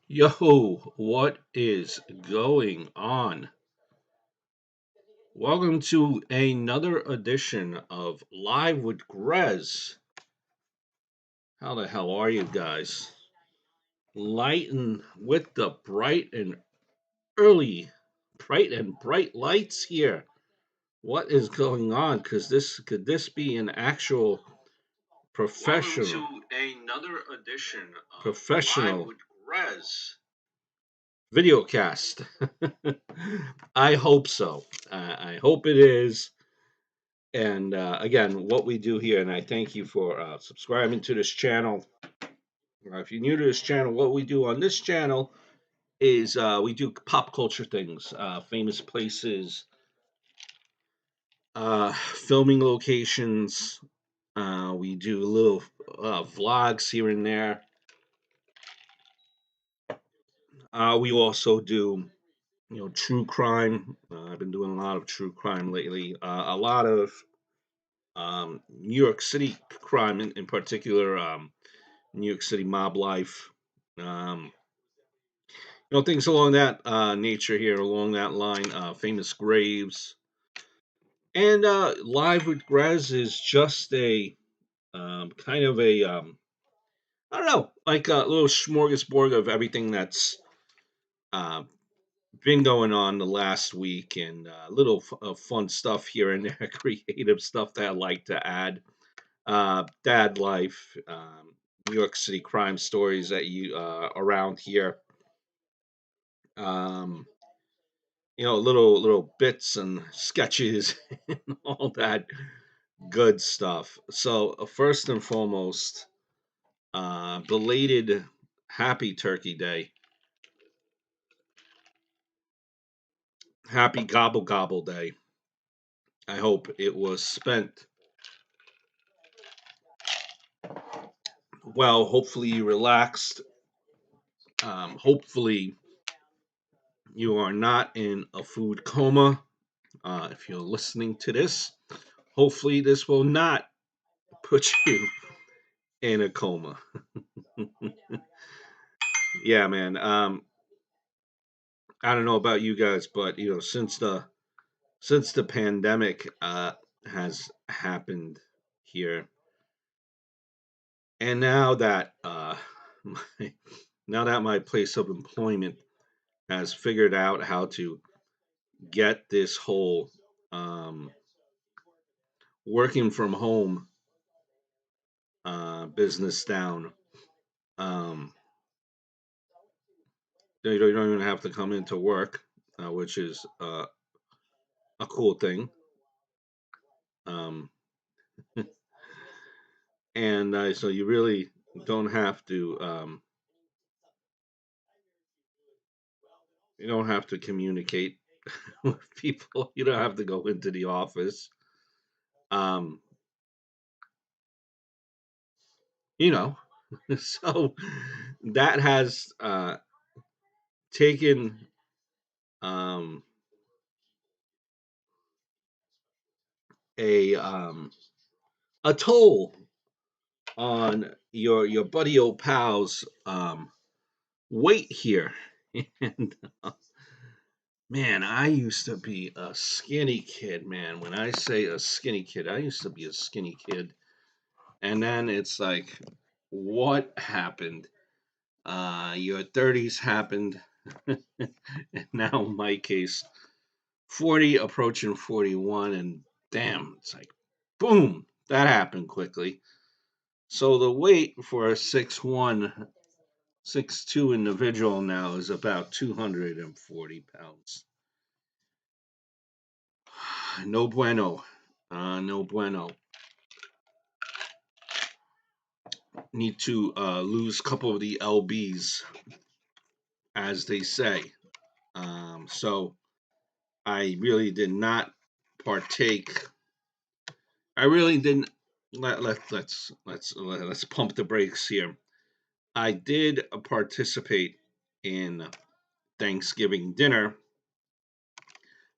Yo, what is going on? Welcome to another edition of Live with Gres. How the hell are you guys? Lighten with the early, bright and bright lights here. What is going on? Could this be an actual professional? Welcome to another edition of professional Live with Gres video cast. I hope so. I hope it is. And again, what we do here, and I thank you for subscribing to this channel. If you're new to this channel, what we do on this channel is we do pop culture things, famous places, filming locations. We do little vlogs here and there. We also do true crime. I've been doing a lot of true crime lately. A lot of New York City crime in particular, New York City mob life. Um, things along that nature here, along that line, famous graves. And Live with Graz is just a kind of a, I don't know, like a little smorgasbord of everything that's uh, been going on the last week and little fun stuff here and there, creative stuff that I like to add. Dad life, New York City crime stories that you around here. Um, little bits and sketches and all that good stuff. So first and foremost, belated Happy Turkey Day, Happy Gobble Gobble Day. I hope it was spent well. Hopefully you relaxed. Hopefully you are not in a food coma. If you're listening to this, hopefully this will not put you in a coma. Yeah, man. I don't know about you guys, but since the pandemic has happened here, and now that my, now that my place of employment has figured out how to get this whole working from home business down. Um, you don't even have to come into work, which is a cool thing. Um, and so you really don't have to communicate with people. You don't have to go into the office. Um, you know, so that has taken um, a um, a toll on your buddy old pal's weight here. And man, I used to be a skinny kid, man. When I say a skinny kid, I used to be a skinny kid. And then it's like, what happened? Your 30s happened. And now, in my case, 40 approaching 41. And damn, it's like, boom, that happened quickly. So the weight for a 6'1", 6'2" individual now is about 240 pounds. No bueno. No bueno. Need to lose a couple of the lbs, as they say. So I really did not partake. I really didn't. Let's pump the brakes here. I did participate in Thanksgiving dinner.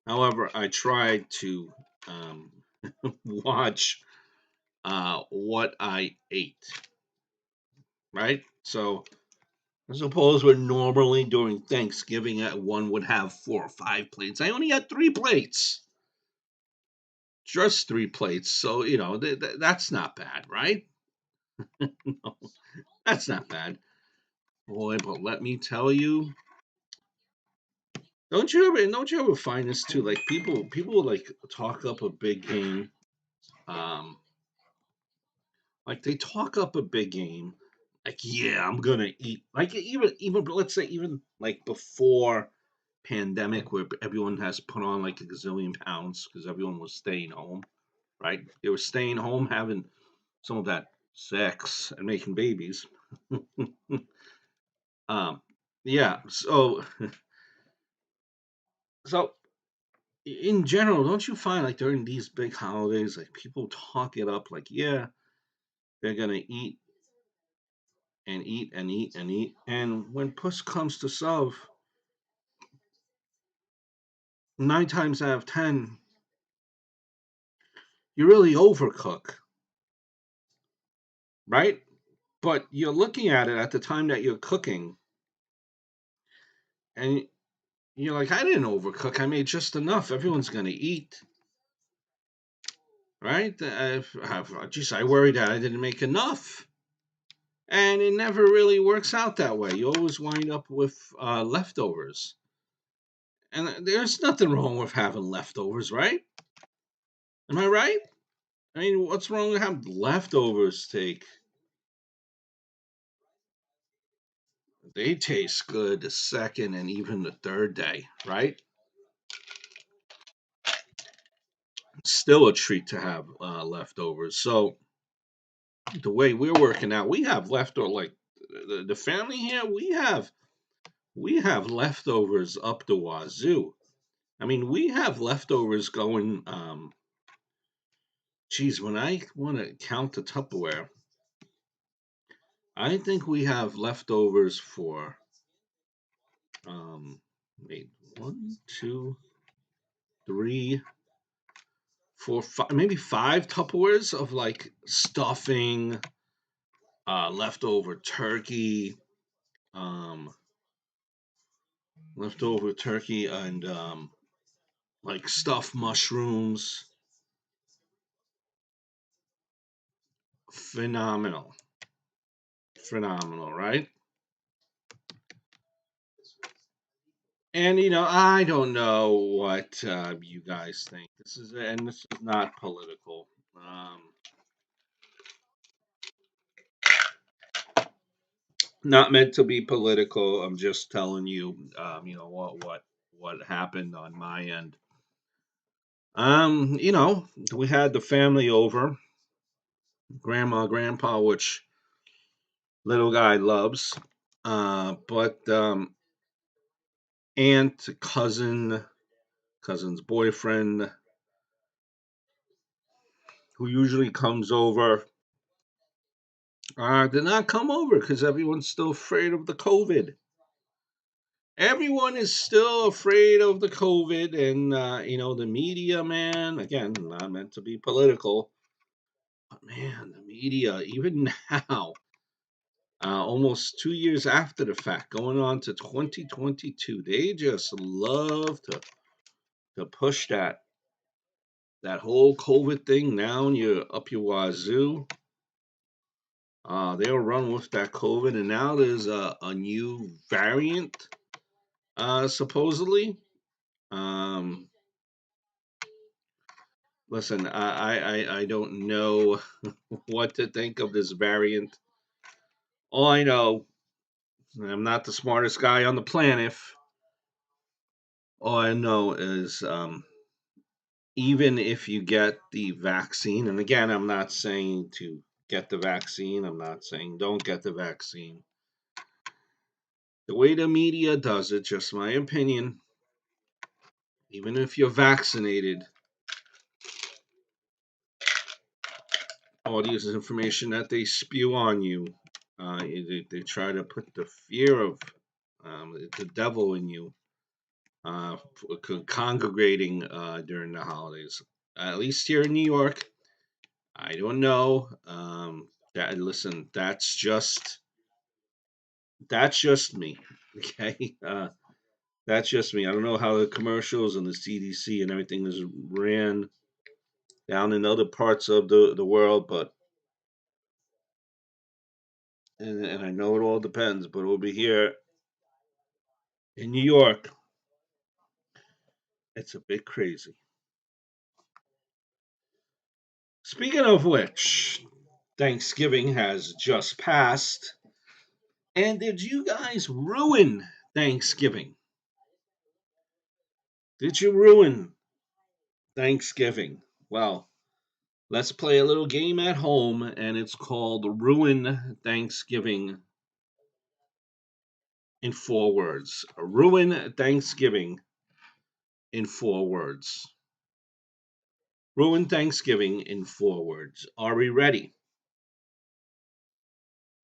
However, I tried to watch what I ate. Right. So I suppose when normally during Thanksgiving, one would have 4 or 5 plates. I only had 3 plates, just 3 plates. So that's not bad, right? No, that's not bad, boy. But let me tell you, don't you ever find this too? Like people like talk up a big game. Um, like they talk up a big game. Like, yeah, I'm gonna eat. Like even let's say even like before pandemic, where everyone has put on like a gazillion pounds because everyone was staying home, right? They were staying home, having some of that sex and making babies. um, yeah. So in general, don't you find like during these big holidays, like people talk it up, like, yeah, they're gonna eat and eat and eat and eat, and when push comes to shove, 9 times out of 10, you really overcook, right? But you're looking at it at the time that you're cooking, and you're like, I didn't overcook. I made just enough. Everyone's gonna eat, right? Geez, I worried that I didn't make enough, and it never really works out that way. You always wind up with leftovers, and there's nothing wrong with having leftovers, right? Am I right? I mean, what's wrong with having leftovers? They taste good the second and even the third day, right? Still a treat to have leftovers. So the way we're working out, we have leftover like the family here. We have leftovers up the wazoo. I mean, we have leftovers going. Geez, when I want to count the Tupperware, I think we have leftovers for wait, 1, 2, 3, 4, 5, maybe 5 Tupperwares of like stuffing, leftover turkey, um, and like stuffed mushrooms. Phenomenal, phenomenal, right? And I don't know what you guys think. This is not political. Not meant to be political. I'm just telling you, what happened on my end. We had the family over, grandma, grandpa, which little guy loves, but aunt, cousin, cousin's boyfriend, who usually comes over, did not come over because everyone's still afraid of the COVID. Everyone is still afraid of the COVID, and the media, man. Again, not meant to be political, but man, the media, even now, almost 2 years after the fact, going on to 2022, they just love to push that whole COVID thing down your up your wazoo. They'll run with that COVID, and now there's a new variant, supposedly. Um, Listen, I don't know what to think of this variant. All I know, I'm not the smartest guy on the planet. All I know is, even if you get the vaccine, and again, I'm not saying to get the vaccine, I'm not saying don't get the vaccine. The way the media does it, just my opinion, even if you're vaccinated, all this information that they spew on you, they try to put the fear of the devil in you, congregating during the holidays. At least here in New York, I don't know. Listen, That's just me. Okay. That's just me. I don't know how the commercials and the CDC and everything is ran down in other parts of the world, but and I know it all depends, but over here in New York, it's a bit crazy. Speaking of which, Thanksgiving has just passed. And did you guys ruin Thanksgiving? Did you ruin Thanksgiving? Well, let's play a little game at home, and it's called Ruin Thanksgiving in 4 words. Ruin Thanksgiving in 4 words. Ruin Thanksgiving in 4 words. Are we ready?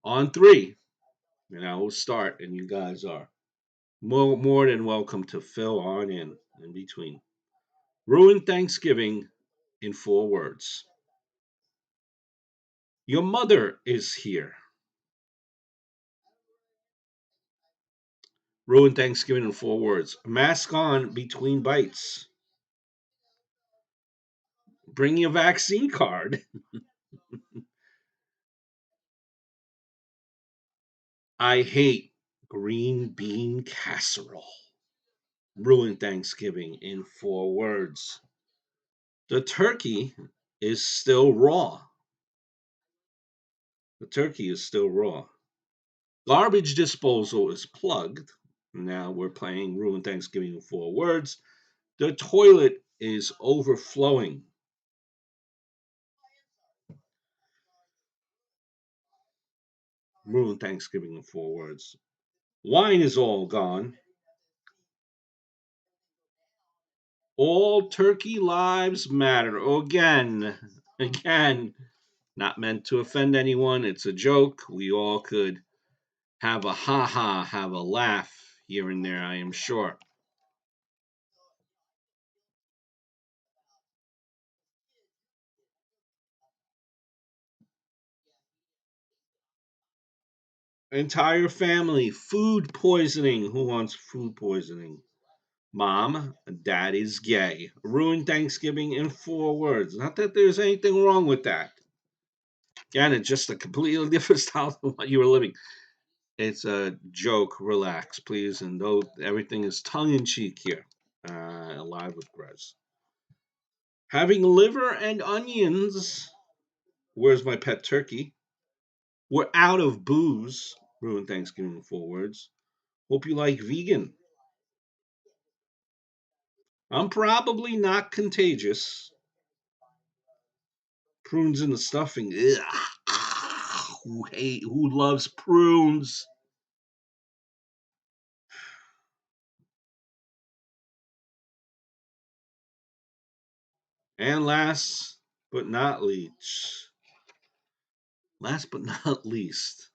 On three, and I will start, and you guys are more than welcome to fill on in between. Ruin Thanksgiving in 4 words. Your mother is here. Ruin Thanksgiving in 4 words. Mask on between bites. Bring your vaccine card. I hate green bean casserole. Ruin Thanksgiving in 4 words. The turkey is still raw. The turkey is still raw. Garbage disposal is plugged. Now we're playing Ruin Thanksgiving in 4 words. The toilet is overflowing. Ruin Thanksgiving in 4 words. Wine is all gone. All turkey lives matter. Again, not meant to offend anyone. It's a joke. We all could have a ha ha, have a laugh here and there, I am sure. Entire family, food poisoning. Who wants food poisoning? Mom, dad is gay. Ruin Thanksgiving in 4 words. Not that there's anything wrong with that. Again, it's just a completely different style than what you were living. It's a joke. Relax, please. And though everything is tongue in cheek here, alive with Gres. Having liver and onions. Where's my pet turkey? We're out of booze. Ruin Thanksgiving in 4 words. Hope you like vegan. I'm probably not contagious. Prunes in the stuffing. Ugh. Who loves prunes? And but not least, last but not least,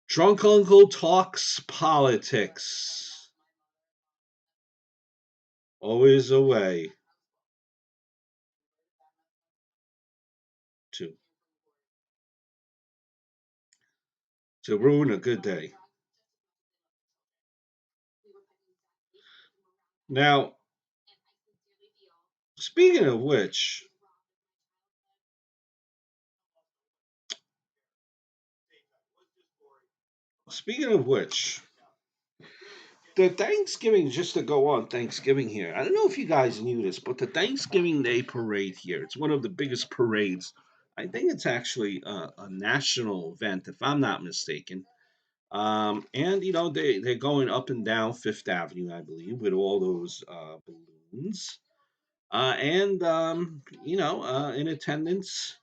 drunk uncle talks politics. Always a way to ruin a good day. Now, speaking of which, speaking of which, the Thanksgiving, just to go on Thanksgiving here, I don't know if you guys knew this, but the Thanksgiving Day parade here, it's one of the biggest parades. I think it's actually a national event, if I'm not mistaken. And they're going up and down Fifth Avenue, I believe, with all those balloons. And in attendance,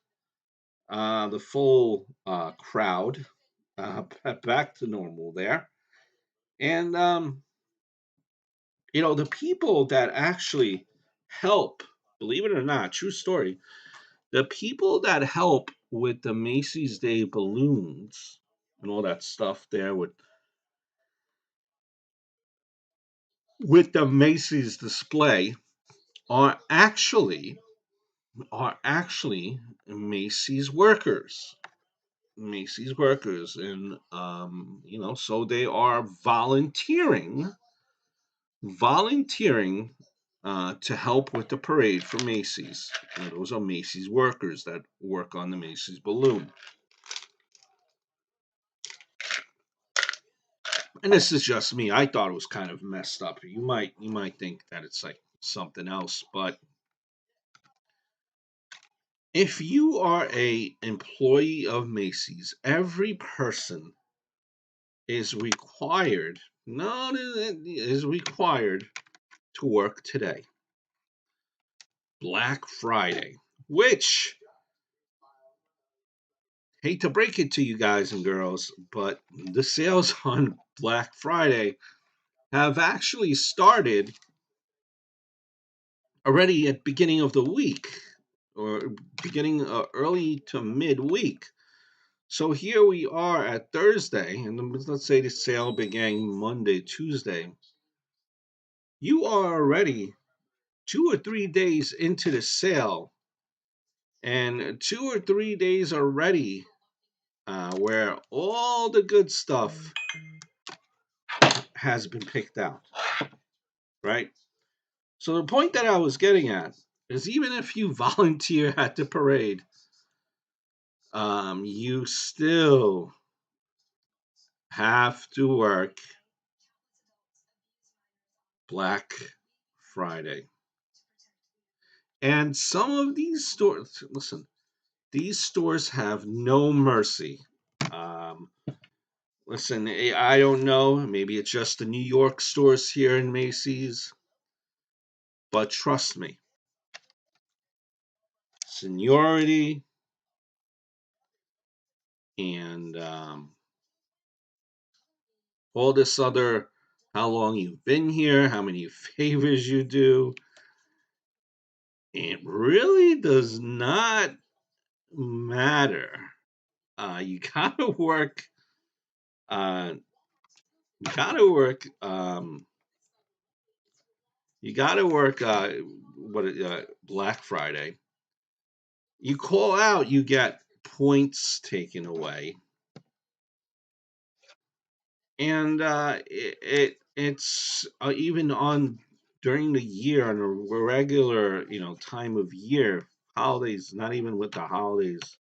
the full crowd, back to normal there. And the people that actually help, believe it or not, true story, the people that help with the Macy's Day balloons and all that stuff there with the Macy's display are actually Macy's workers. Macy's workers, and so they are volunteering to help with the parade for Macy's. Those are Macy's workers that work on the Macy's balloon. And this is just me. I thought it was kind of messed up. You might think that it's like something else, but if you are a employee of Macy's, every person is required, no, is required to work today, Black Friday, which, hate to break it to you guys and girls, but the sales on Black Friday have actually started already at beginning of the week, or beginning early to midweek. So here we are at Thursday, and let's say the sale began Monday, Tuesday. You are already 2 or 3 days into the sale, and 2 or 3 days already where all the good stuff has been picked out, right? So the point that I was getting at is, even if you volunteer at the parade, you still have to work Black Friday. And some of these stores, listen, these stores have no mercy. Um, Listen, I don't know. Maybe it's just the New York stores here in Macy's, but trust me, seniority and all this other, how long you've been here, how many favors you do, it really does not matter. You gotta work. Uh, you gotta work. You gotta work. Black Friday. You call out, you get points taken away, and it's even on during the year, on a regular time of year, holidays, not even with the holidays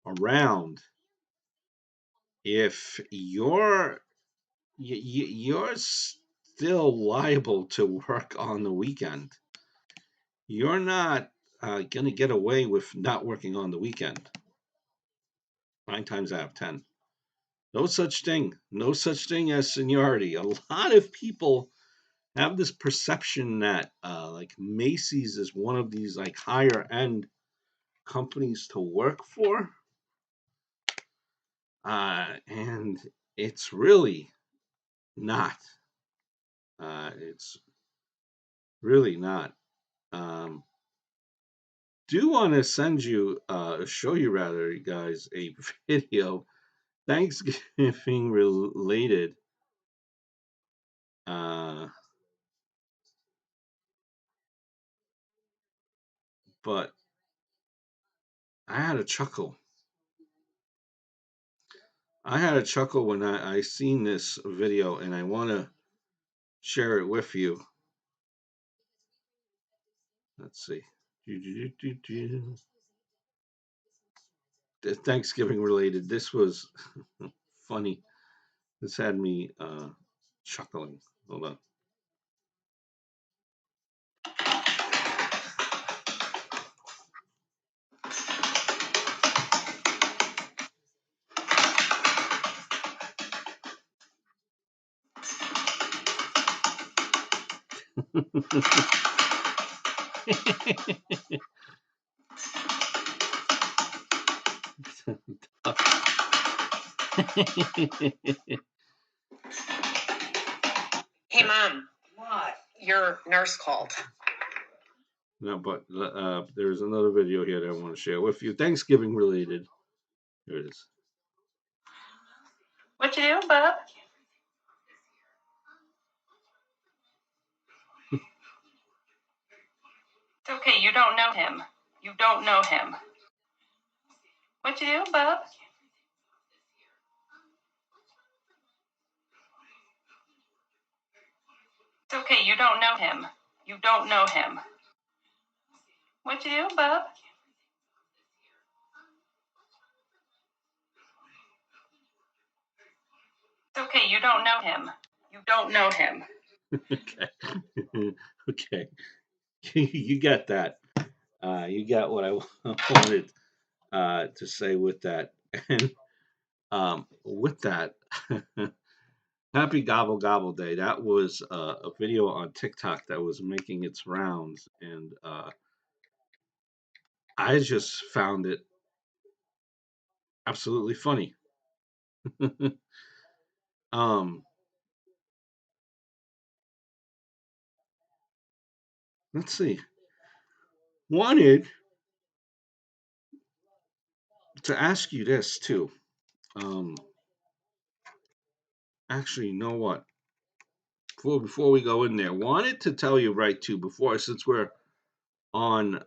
around, if you're still liable to work on the weekend. You're not going to get away with not working on the weekend 9 times out of 10. No such thing. No such thing as seniority. A lot of people have this perception that like Macy's is one of these like higher end companies to work for, and it's really not. It's really not. Um, do want to send you, show you rather, you guys, a video, Thanksgiving related. Uh, but I had a chuckle. I had a chuckle when I seen this video, and I want to share it with you. Let's see. Thanksgiving related. This was funny. This had me chuckling. Hold on. Hey, Mom. What? Your nurse called. No, but there's another video here that I want to share with you. Thanksgiving related. Here it is. What you doing, bub? It's okay. You don't know him. You don't know him. What you doing, bub? okay, you don't know him. You don't know him. What you do, bub? It's okay, you don't know him. You don't know him. Okay. Okay. You got that. You got what I wanted to say with that. And with that, happy Gobble Gobble Day. That was a video on TikTok that was making its rounds, and I just found it absolutely funny. um, let's see. Wanted to ask you this too. Um, actually, you know what? Before we go in there, wanted to tell you right too before since we're on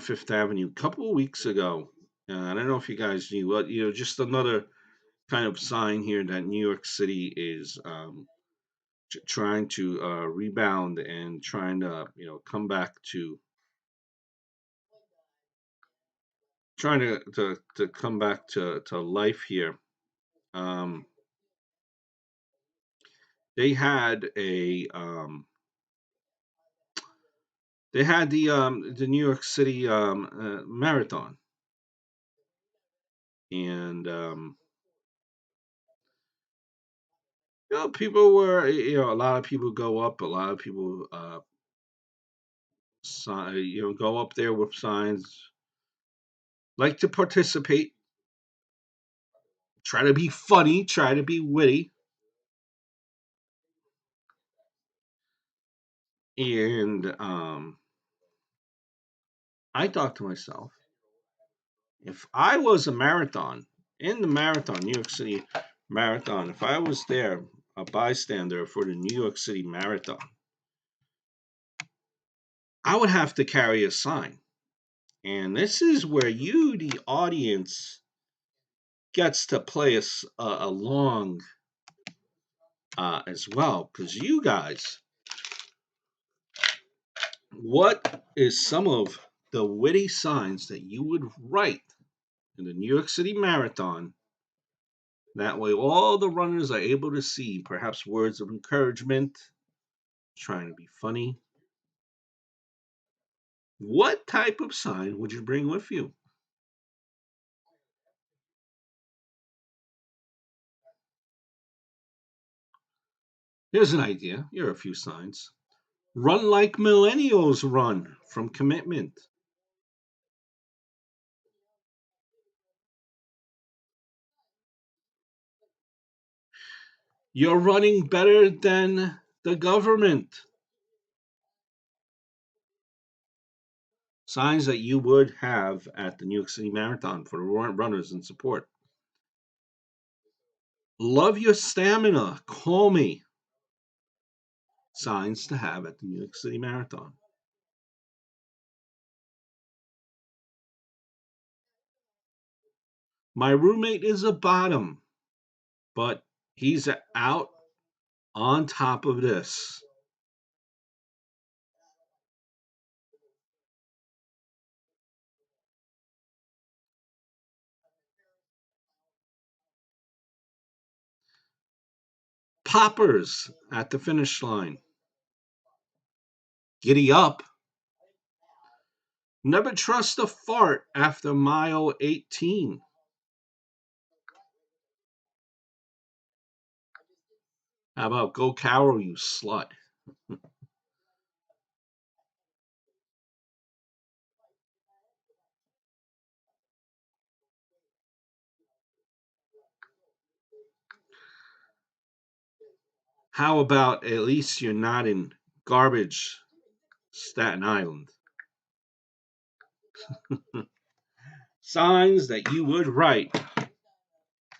Fifth Avenue. A couple of weeks ago, I don't know if you guys knew, but just another kind of sign here that New York City is trying to rebound and trying to come back to trying to come back to life here. Um, they had a they had the New York City marathon, and people were a lot of people go up, a lot of people go up there with signs, like to participate, try to be funny, try to be witty, and I thought to myself, if I was in the marathon, New York City marathon, if I was there, a bystander for the New York City marathon, I would have to carry a sign. And this is where you, the audience, gets to play along as well. Because you guys, what is some of the witty signs that you would write in the New York City Marathon? That way, all the runners are able to see perhaps words of encouragement, trying to be funny. What type of sign would you bring with you? Here's an idea. Here are a few signs. Run like millennials run from commitment. You're running better than the government. Signs that you would have at the New York City Marathon for the runners in support. Love your stamina. Call me. Signs to have at the New York City Marathon. My roommate is a bottom, but he's out on top of this. Poppers at the finish line. Giddy up. Never trust a fart after mile 18. How about go Carol, you slut? How about at least you're not in garbage Staten Island? Signs that you would write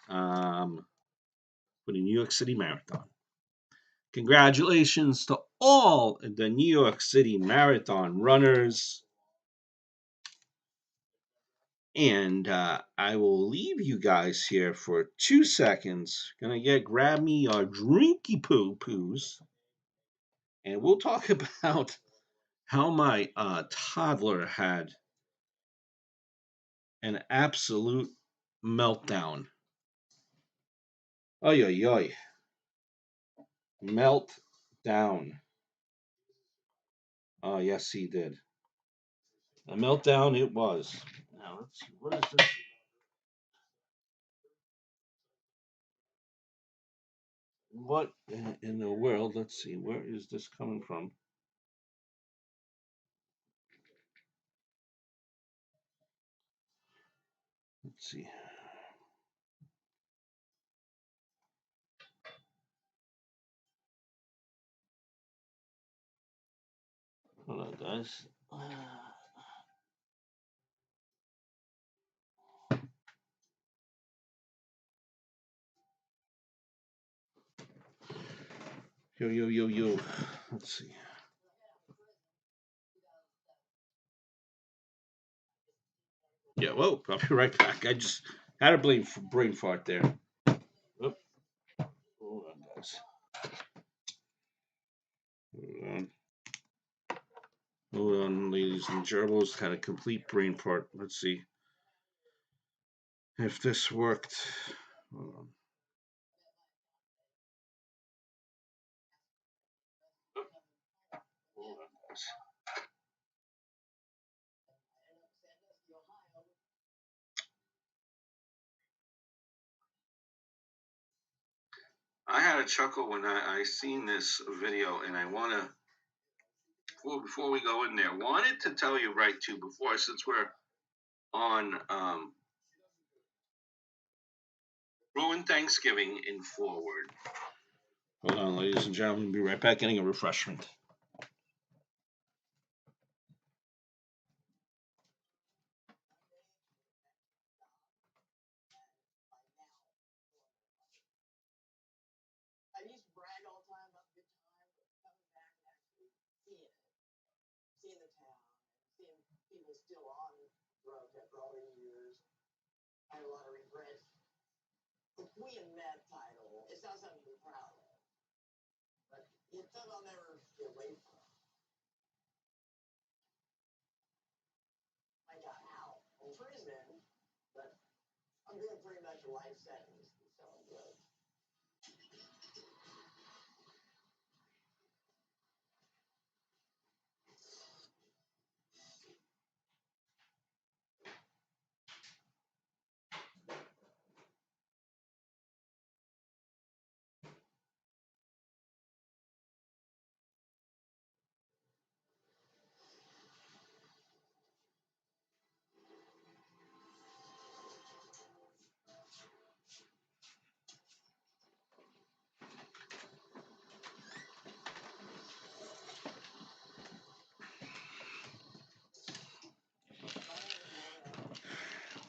um, for the New York City Marathon. Congratulations to all the New York City Marathon runners. And I will leave you guys here for 2 seconds. Gonna grab me our drinky poo poos, and we'll talk about how my toddler had an absolute meltdown. Oy oy oy, meltdown. Oh yes, he did. A meltdown it was. Now let's see, what is this? What in the world? Let's see, where is this coming from? Let's see. Hold on, guys. Yo, yo, yo, yo. Let's see. Yeah, whoa, I'll be right back. I just had a brain fart there. Oop, hold on, guys. Hold on. Hold on, ladies and gerbils. Had a complete brain fart. Let's see if this worked. Hold on. Hold on, guys. I had a chuckle when I seen this video, and I want to, before we go in there, wanted to tell you right too before, since we're on ruin Thanksgiving and forward. Hold on, ladies and gentlemen. Be right back. Getting a refreshment.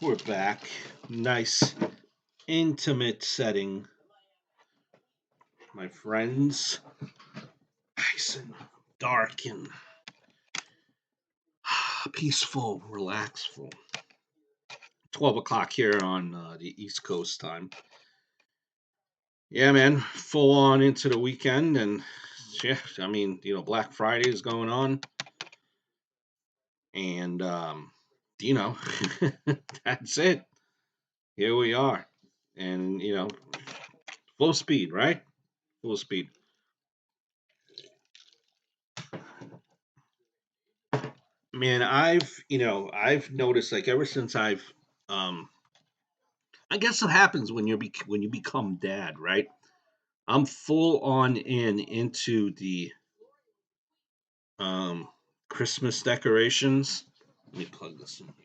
We're back. Nice, intimate setting, my friends. Nice and dark and peaceful, relaxful. 12 o'clock here on the East Coast time. Yeah, man, full on into the weekend. And yeah, I mean, Black Friday is going on. And, you know, that's it. Here we are. And, full speed, right? Full speed. Man, I've noticed, like, ever since um, I guess it happens when when you become dad, right? I'm full on into the um, Christmas decorations. Let me plug this in here.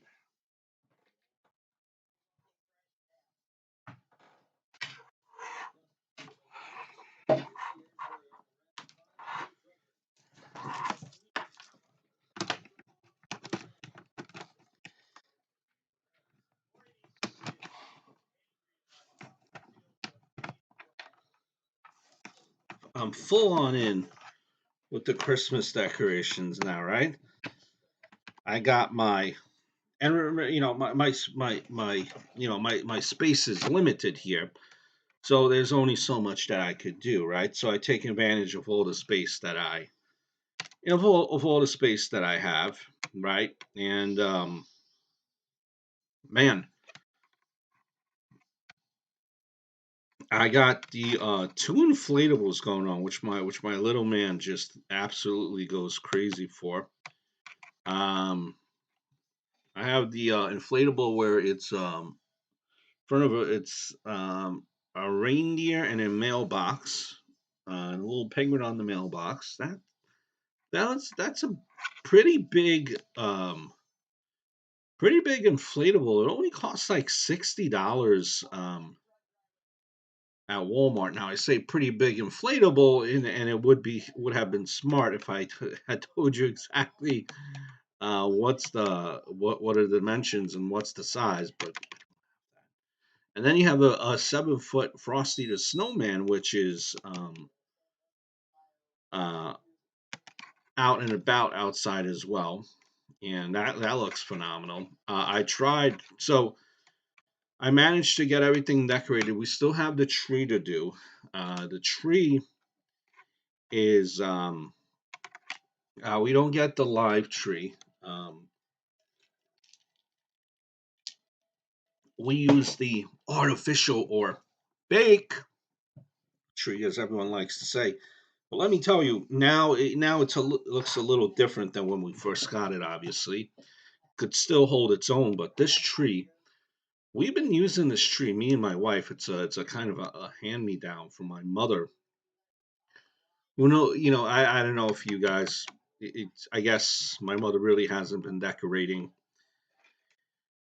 I'm full on in with the Christmas decorations now, right? I got my And remember, my space is limited here, so there's only so much that I could do, right? So I take advantage of all the space that I, of all the space that I have, right? And man, I got the two inflatables going on, which my little man just absolutely goes crazy for. Um, I have the inflatable where it's front of it's a reindeer and a mailbox, and a little penguin on the mailbox. That's a pretty big pretty big inflatable. It only costs like $60 at Walmart. Now I say pretty big inflatable, and it would have been smart if I had told you exactly what are the dimensions and what's the size. But and then you have a 7 foot Frosty the Snowman, which is uh, out and about outside as well, and that looks phenomenal. I tried so. I managed to get everything decorated. We still have the tree to do. The tree is we don't get the live tree. Um, we use the artificial or fake tree, as everyone likes to say. But let me tell you, now looks a little different than when we first got it. Obviously, could still hold its own, but this tree, we've been using this tree. Me and my wife. It's a kind of a hand me down from my mother. Well, no, I don't know if you guys. I guess my mother really hasn't been decorating.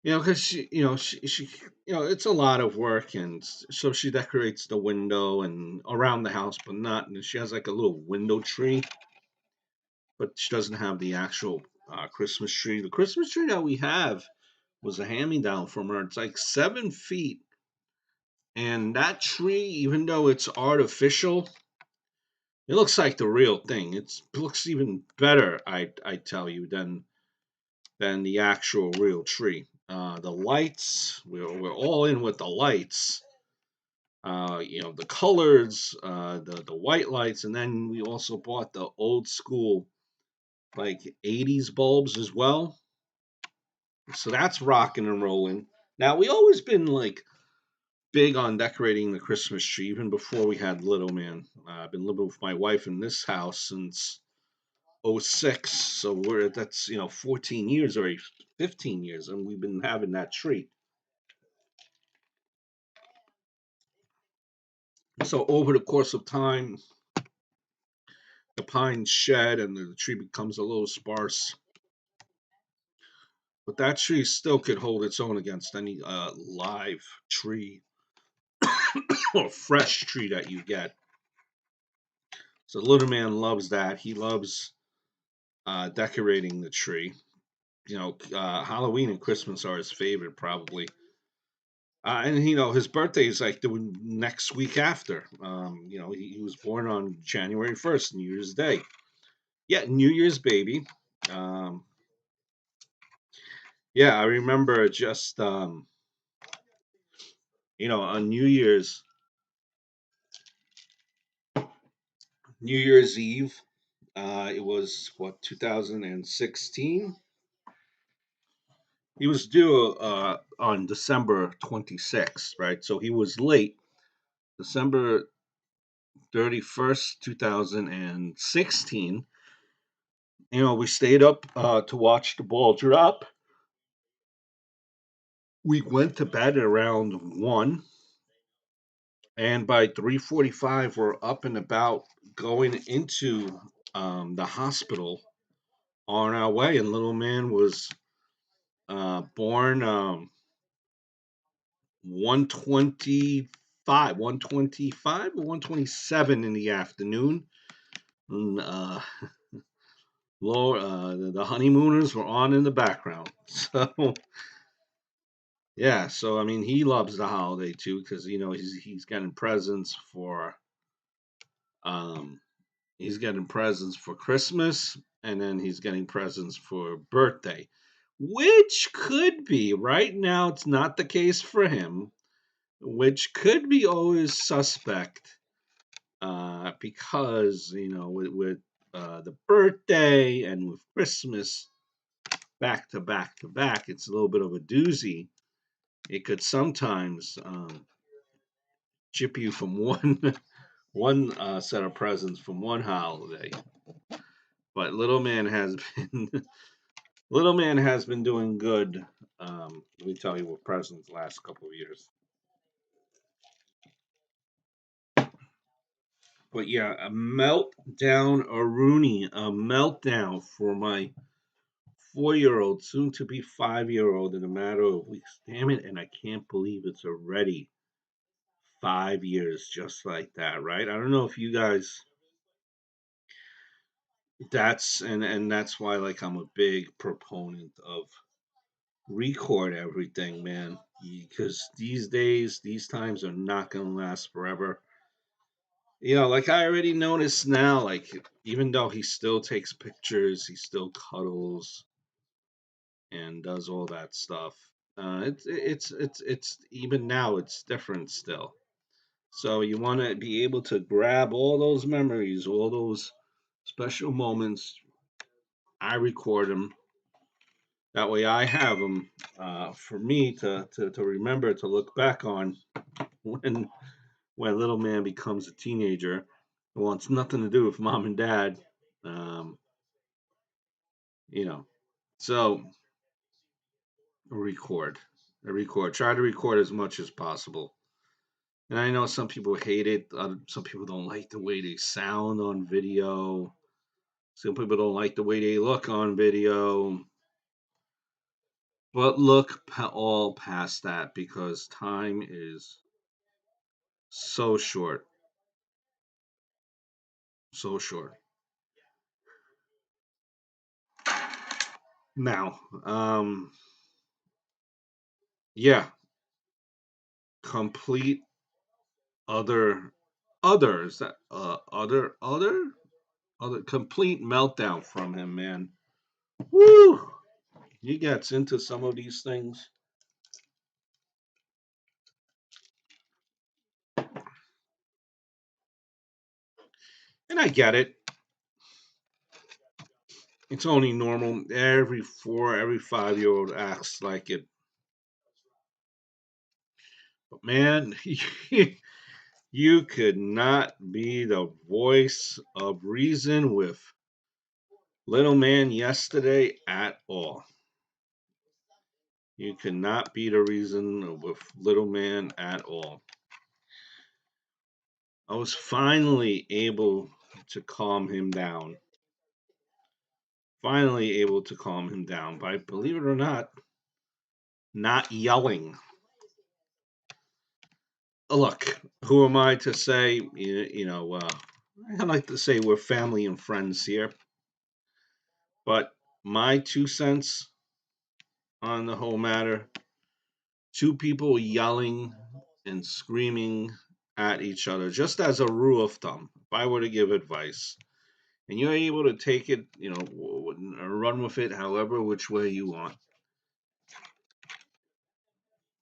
Because it's a lot of work, and so she decorates the window and around the house, but not. And she has like a little window tree, but she doesn't have the actual Christmas tree. The Christmas tree that we have was a hand me down from her. It's like 7 feet, and that tree, even though it's artificial, it looks like the real thing. It looks even better, I tell you, than the actual real tree. The lights, we're all in with the lights. The colors, the white lights, and then we also bought the old school like 80s bulbs as well. So that's rocking and rolling. Now we always been like big on decorating the Christmas tree even before we had little man. I've been living with my wife in this house since '06, so that's 14 years or 15 years, and we've been having that tree. So over the course of time, the pines shed and the tree becomes a little sparse. But that tree still could hold its own against any live tree or fresh tree that you get. So little man loves that. He loves decorating the tree. Halloween and Christmas are his favorite, probably. And his birthday is like the next week after. He was born on January 1st, New Year's Day. Yeah, New Year's baby. Um, yeah, I remember just on New Year's Eve. It was what 2016. He was due on December 26th, right? So he was late. December 31st, 2016. We stayed up to watch the ball drop. We went to bed at around 1, and by 3:45 we're up and about going into the hospital on our way, and little man was born 125 or 127 in the afternoon. And, the honeymooners were on in the background. So yeah, so I mean, he loves the holiday too because he's getting presents for um he's getting presents for Christmas, and then he's getting presents for birthday. which could be right now. It's not the case for him, which could be always suspect because with the birthday and with Christmas back to back to back, it's a little bit of a doozy. It could sometimes chip you from one set of presents from one holiday. But little man has been little man has been doing good. Let me tell you with presents the last couple of years. But yeah, a meltdown, a Rooney, a meltdown for my 4 year old, soon to be 5 year old in a matter of weeks. Damn it, and I can't believe it's already 5 years just like that, right? I don't know if you guys and that's why like I'm a big proponent of record everything, man. Because these days, these times are not gonna last forever. Like I already noticed now, like even though he still takes pictures, he still cuddles and does all that stuff. It's even now it's different still. So you want to be able to grab all those memories, all those special moments. I record them. That way I have them for me to remember to look back on when little man becomes a teenager. It wants nothing to do with mom and dad. Um, you know, so record, record. Try to record as much as possible. And I know some people hate it. Some people don't like the way they sound on video. Some people don't like the way they look on video. But look all past that because time is so short, so short. Now, yeah, complete other others that other complete meltdown from him, man. Woo! He gets into some of these things, and I get it. It's only normal. Every 5 year old acts like it. But man, you could not be the voice of reason with little man yesterday at all. You could not be the reason with little man at all. I was finally able to calm him down. Finally able to calm him down by, believe it or not yelling. Look, who am I to say, I like to say we're family and friends here, but my 2 cents on the whole matter, two people yelling and screaming at each other, just as a rule of thumb, if I were to give advice, and you're able to take it, run with it however which way you want.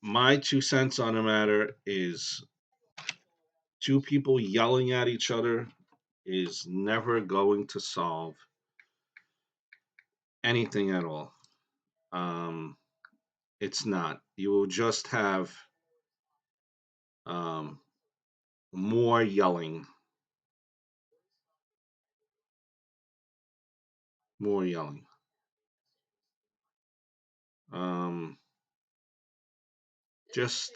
My 2 cents on the matter is two people yelling at each other is never going to solve anything at all. Um, it's not. You will just have um, more yelling, more yelling. Um, just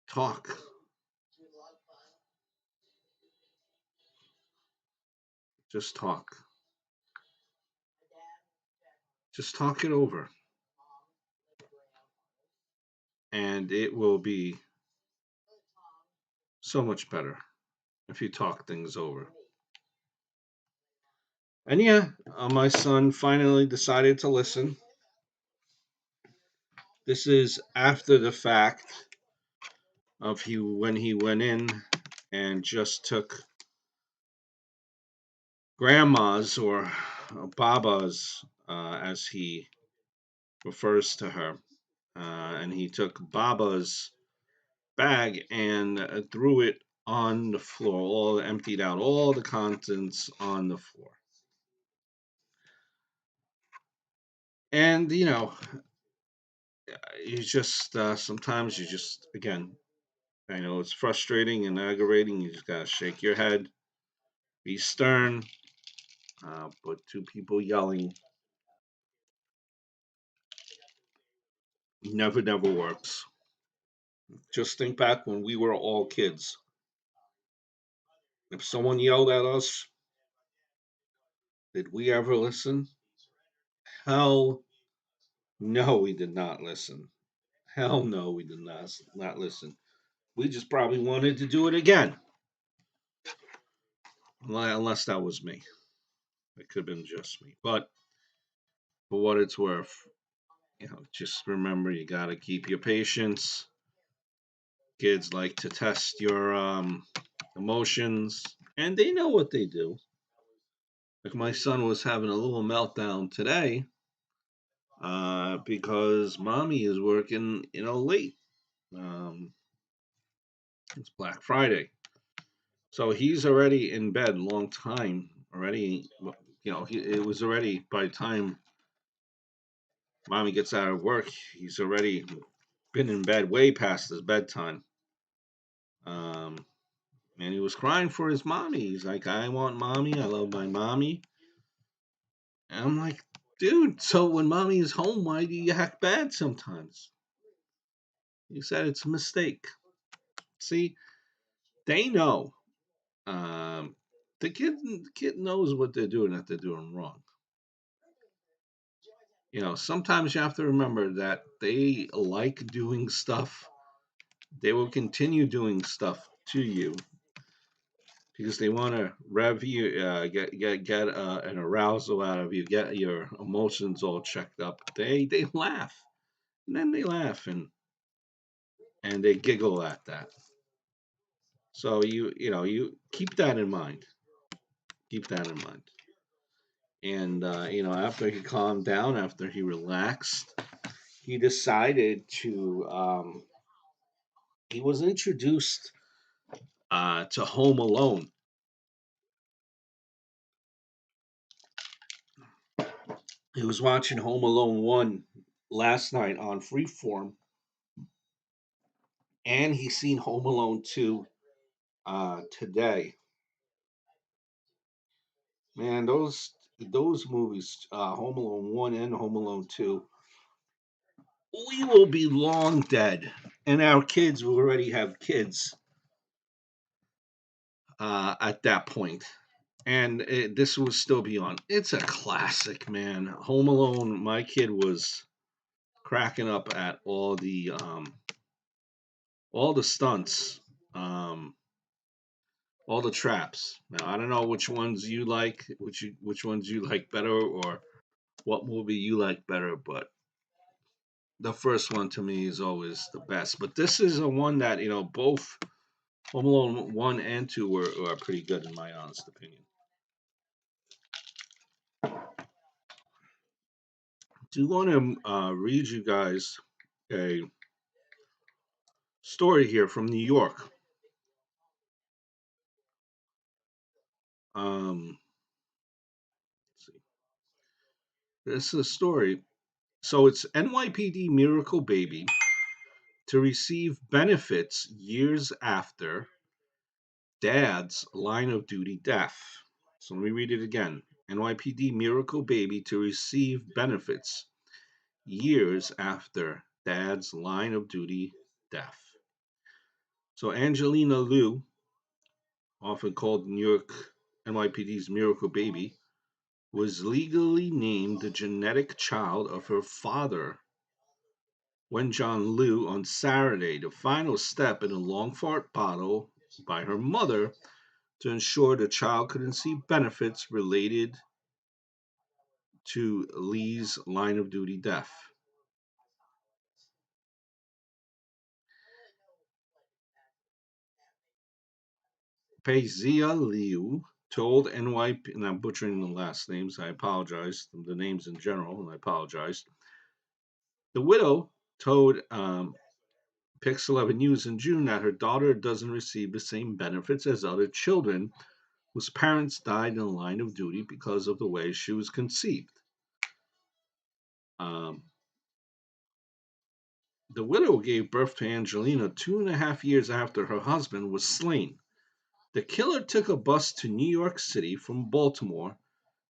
talk. Just talk. Just talk it over. And it will be so much better if you talk things over. And yeah, my son finally decided to listen. This is after the fact of he when he went in and just took grandma's or Baba's, as he refers to her, and he took Baba's bag and threw it on the floor, all emptied out all the contents on the floor. And you just sometimes you just again, I know it's frustrating and aggravating. You just gotta shake your head, be stern, but two people yelling never works. Just think back when we were all kids. If someone yelled at us, did we ever listen? Hell no, we did not listen. Hell no, we did not listen. We just probably wanted to do it again, unless that was me. It could have been just me. But for what it's worth, just remember you got to keep your patience. Kids like to test your emotions, and they know what they do. Like my son was having a little meltdown today because mommy is working, late. Um, it's Black Friday, so he's already in bed long time already. It was already by the time mommy gets out of work, he's already been in bed way past his bedtime. Um, and he was crying for his mommy. He's like, "I want mommy. I love my mommy." And I'm like, "Dude, so when mommy is home, why do you act bad sometimes?" He said it's a mistake. See, they know. Um, the kid knows what they're doing if they're doing wrong. Sometimes you have to remember that they like doing stuff. They will continue doing stuff to you because they want to rev you, get an arousal out of you, get your emotions all checked up. They laugh, and then they laugh and they giggle at that. So you keep that in mind. Keep that in mind. And after he calmed down, after he relaxed, he decided to. He was introduced to Home Alone. He was watching Home Alone 1 last night on Freeform, and he's seen Home Alone 2 today. Man, those movies, Home Alone 1 and Home Alone 2, we will be long dead. And our kids will already have kids at that point. And this will still be on. It's a classic, man. Home Alone, my kid was cracking up at all the stunts, um, all the traps. Now I don't know which ones you like, which ones you like better, or what movie you like better, but the first one to me is always the best. But this is a one that both Home Alone 1 and 2 were pretty good in my honest opinion. Do you want to read you guys a story here from New York? Let's see. This is a story. So it's NYPD miracle baby to receive benefits years after dad's line of duty death. So let me read it again. NYPD miracle baby to receive benefits years after dad's line of duty death. So Angelina Liu, often called New York NYPD's miracle baby, was legally named the genetic child of her father, Wen John Liu, on Saturday, the final step in a long fought battle by her mother to ensure the child could receive benefits related to Lee's line of duty death. Peizia Liu told NYP, and I'm butchering the last names, I apologize, the names in general, and I apologize. The widow told Pix 11 News in June that her daughter doesn't receive the same benefits as other children whose parents died in the line of duty because of the way she was conceived. Um, the widow gave birth to Angelina 2.5 years after her husband was slain. The killer took a bus to New York City from Baltimore,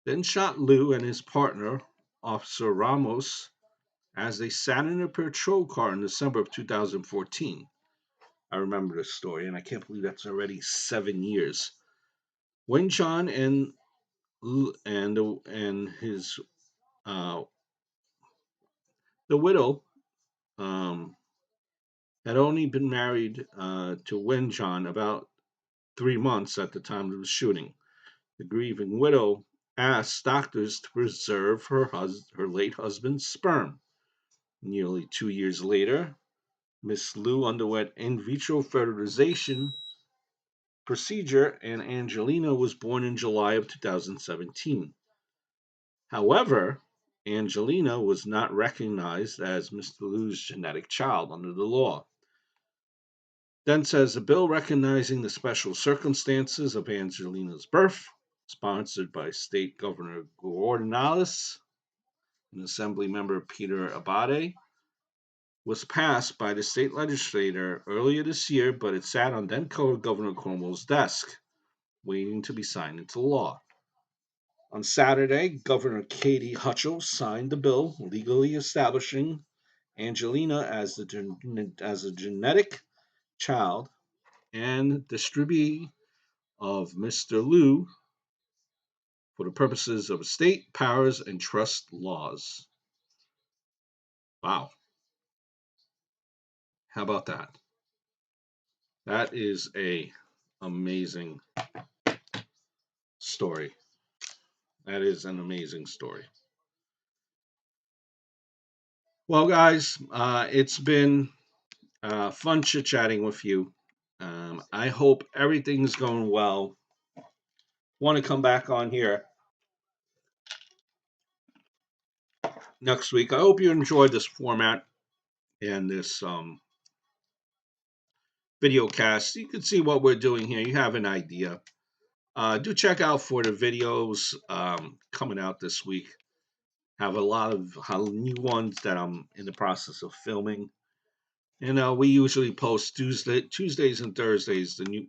then shot Lou and his partner, Officer Ramos, as they sat in a patrol car in December of 2014. I remember this story, and I can't believe that's already 7 years. When John and his uh, the widow um, had only been married to Wen John about 3 months at the time of the shooting. The grieving widow asked doctors to preserve her late husband's sperm. Nearly 2 years later, Miss Liu underwent in vitro fertilization procedure, and Angelina was born in July of 2017. However, Angelina was not recognized as Mr. Liu's genetic child under the law. Then says a bill recognizing the special circumstances of Angelina's birth, sponsored by State Governor Gordonales and Assembly Member Peter Abate, was passed by the state legislature earlier this year, but it sat on then Governor Cuomo's desk, waiting to be signed into law. On Saturday, Governor Katie Hochul signed the bill legally establishing Angelina as a genetic child and distributee of Mr. Liu for the purposes of estate, powers, and trust laws. Wow. How about that? That is a amazing story. That is an amazing story. Well, guys, it's been fun chit chatting with you. I hope everything's going well. Want to come back on here next week. I hope you enjoyed this format and this video cast. You can see what we're doing here. You have an idea. Do check out for the videos coming out this week. Have a lot of new ones that I'm in the process of filming. And we usually post Tuesdays and Thursdays, the new,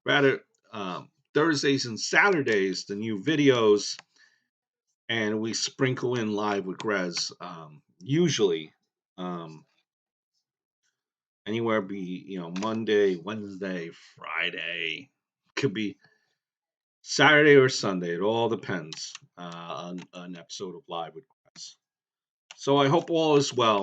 rather, Thursdays and Saturdays, the new videos. And we sprinkle in live with Gres, usually anywhere be, Monday, Wednesday, Friday. Could be Saturday or Sunday. It all depends on an episode of Live with Chris. So I hope all is well.